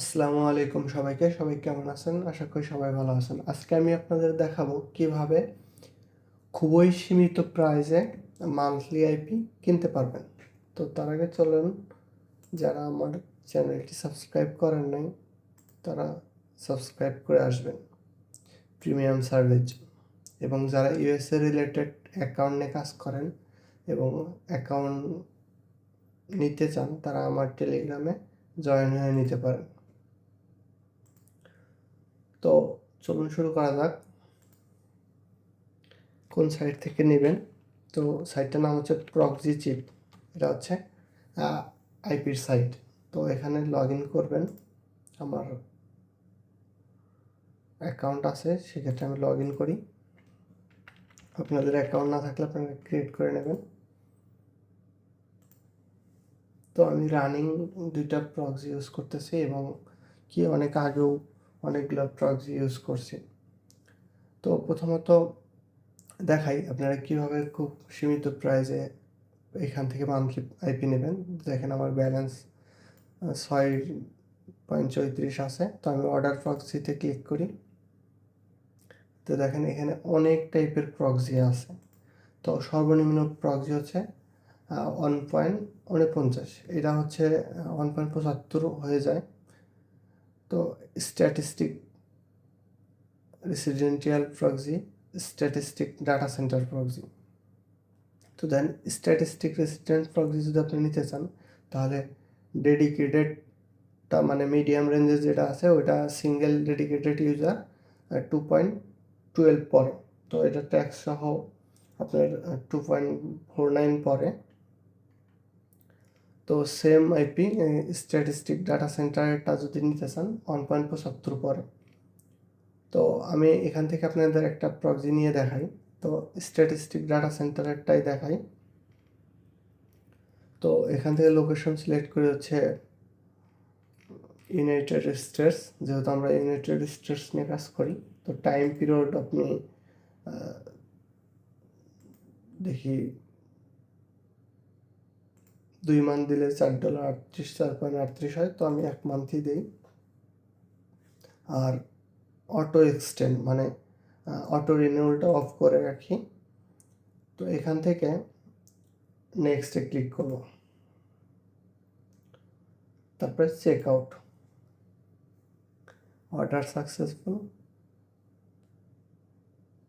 আসসালামু আলাইকুম সবাইকে। সবাই কেমন আছেন? আশা করি সবাই ভালো আছেন। আজকে আমি আপনাদের দেখাবো কিভাবে খুবই সীমিত প্রাইসে মান্থলি আইপি কিনতে পারবেন। তো তার আগে চলুন, যারা আমার চ্যানেলটি সাবস্ক্রাইব করেন নাই তারা সাবস্ক্রাইব করে আসবেন প্রিমিয়াম সার্ভিস। এবং যারা ইউএসএ রিলেটেড অ্যাকাউন্ট নিয়ে কাজ করেন এবং অ্যাকাউন্ট নিতে চান তারা আমার টেলিগ্রামে জয়েন হয়ে নিতে পারেন। তো চলুন শুরু করা যাক। কোন সাইট থেকে নেবেন? তো সাইটটার নাম হচ্ছে প্রক্সি চিপ। এটা হচ্ছে আইপির সাইট। তো এখানে লগ ইন করবেন। আমার অ্যাকাউন্ট আছে, সেক্ষেত্রে আমি লগ ইন করি। আপনাদের অ্যাকাউন্ট না থাকলে আপনারা ক্রিয়েট করে নেবেন। তো আমি রানিং 2টা প্রক্সি ইউজ করতেছি এবং অনেক আগেও অনেকগুলো প্রক্সি ইউজ করছি। তো প্রথমত দেখাই আপনারা কীভাবে খুব সীমিত প্রাইসে এখান থেকে মান্থলি আইপি নেবেন। দেখেন আমার ব্যালেন্স 6.34 আছে। তো আমি অর্ডার প্রক্সিতে ক্লিক করি। তো দেখেন এখানে অনেক টাইপের প্রক্সি আছে। তো সর্বনিম্ন প্রক্সি হচ্ছে 1.49, এটা হচ্ছে 1.75 হয়ে যায়। তো statistic residential proxy, statistic data centre proxy. তো দেন স্ট্যাটিস্টিক রেসিডেন্ট প্রক্সি যদি আপনি নিতে চান তাহলে ডেডিকেটেডটা মানে মিডিয়াম রেঞ্জে যেটা আছে ওইটা সিঙ্গেল ডেডিকেটেড ইউজার 2.12 পড়ে। তো এটা ট্যাক্স সহ আপনার 2.49 পড়ে। তো সেম আইপি স্ট্যাটিস্টিক ডাটা সেন্টারটা যদি নিতে চান 1.75 পড়ে। তো আমি এখান থেকে আপনাদের একটা প্রক্সি নিয়ে দেখাই। তো স্ট্যাটিস্টিক ডাটা সেন্টারেরটাই দেখাই। তো এখান থেকে লোকেশন সিলেক্ট করে হচ্ছে ইউনাইটেড স্টেটস, যেহেতু আমরা ইউনাইটেড স্টেটস নিয়ে কাজ করি। তো টাইম পিরিয়ড আপনি দেখি 2 মান্থ দিলে $4.38, 4.38 হয়। তো আমি 1 মান্থই দিই। আর অটো এক্সটেন্ড মানে অটো রিনিউয়ালটা অফ করে রাখি। তো এখান থেকে নেক্সটে ক্লিক করব, তারপরে চেক আউট, অর্ডার সাকসেসফুল।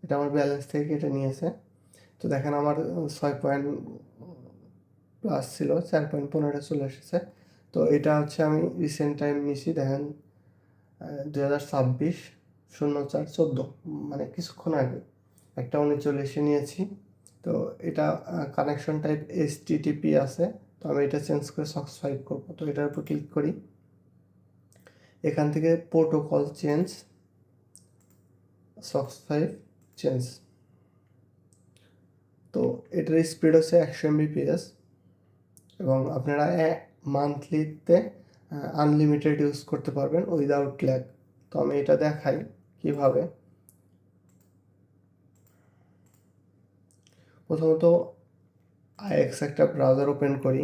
এটা আমার ব্যালেন্স থেকে কেটে নিয়েছে। তো দেখেন আমার 6+ ছিল, 4.15 চলে এসেছে। তো এটা হচ্ছে আমি রিসেন্ট টাইম নিছি। দেখেন 2026/04/14 মানে কিছুক্ষণ আগে একটা 39 নিয়েছি। তো এটা কানেকশন টাইপ HTTP আছে। তো আমি এটা চেঞ্জ করে SOX5 করবো। তো এটার উপর ক্লিক করি। এখান থেকে প্রোটোকল চেঞ্জ, SOX5 চেঞ্জ। তো এটার স্পিড হচ্ছে 100 Mbps এবং আপনারা মান্থলিতে আনলিমিটেড ইউজ করতে পারবেন উইদাউট ল্যাগ। তো আমি এটা দেখাই কিভাবে। প্রথমত IX একটা ব্রাউজার ওপেন করি।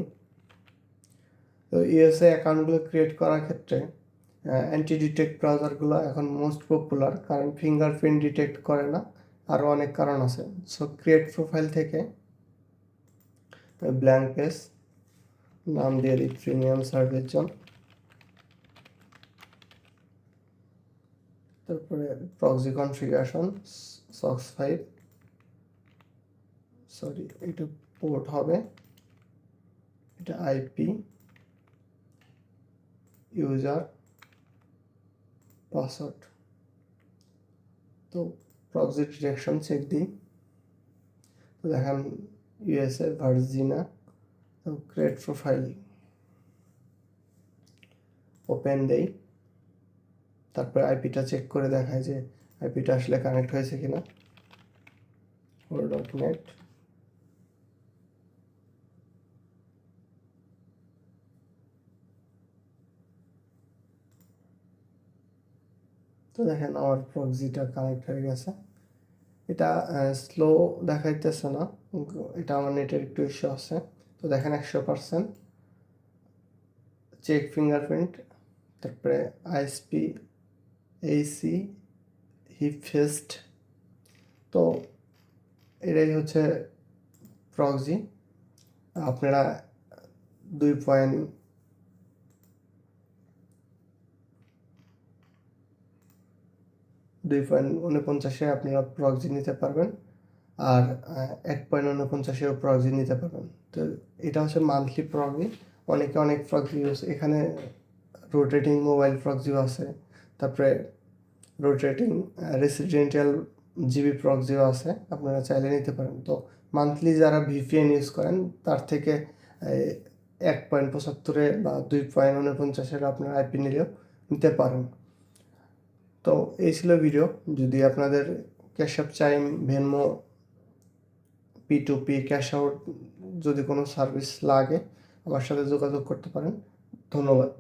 তো ইউএসএ অ্যাকাউন্টগুলো ক্রিয়েট করার ক্ষেত্রে অ্যান্টি ডিটেক্ট ব্রাউজারগুলো এখন মোস্ট পপুলার, কারণ ফিঙ্গারপ্রিন্ট ডিটেক্ট করে না। আরও অনেক কারণ আছে। সো ক্রিয়েট প্রোফাইল থেকে ব্ল্যাঙ্ক পেজ নাম দিয়ে দিই প্রিমিয়াম সার্ভিস জোন। তারপরে প্রক্সি কনফিগারেশন SOX5, সরি এটা পোর্ট হবে, এটা আইপি, ইউজার, পাসওয়ার্ড। তো প্রক্সি ডিটেকশন চেক দিই। তো দেখেন ইউএসএ ভার্জিনা। তো ক্রিয়েট প্রোফাইল ওপেন দেই। তারপরে আইপিটা চেক করে দেখায় যে আইপিটা আসলে কানেক্ট হয়েছে কিনা। .net। তো দেখেন আমার প্রক্সিটা কানেক্ট হয়ে গেছে। এটা স্লো দেখাইতেছে না, এটা আমার নেটের একটু ইস্যু আছে। তো দেখেন 100% চেক ফিঙ্গারপ্রিন্ট তারপরে আইএসপি এইসি হিপফেস্ট। তো এটাই হচ্ছে প্রক্সি। আপনারা 2.49 আপনারা প্রক্সি নিতে পারবেন, আর 1.49 প্রক্সি নিতে পারবেন। তো এটা হচ্ছে মান্থলি প্রক্সি। অনেকে অনেক প্রক্সি ইউজ, এখানে রোটেটিং মোবাইল প্রক্সিও আছে, তারপরে রোটেটিং রেসিডেন্টাল জিবি প্রক্সিও আছে, আপনারা চাইলে নিতে পারেন। তো মান্থলি যারা ভিপিএন ইউজ করেন তার থেকে 1.75 বা 2.49 আপনারা আইপি নিলেও নিতে পারেন। তো এই ছিল ভিডিও। যদি আপনাদের Cash App Chime, Venmo, P2P cash out যদি কোনো সার্ভিস লাগে আমার সাথে যোগাযোগ করতে পারেন। ধন্যবাদ।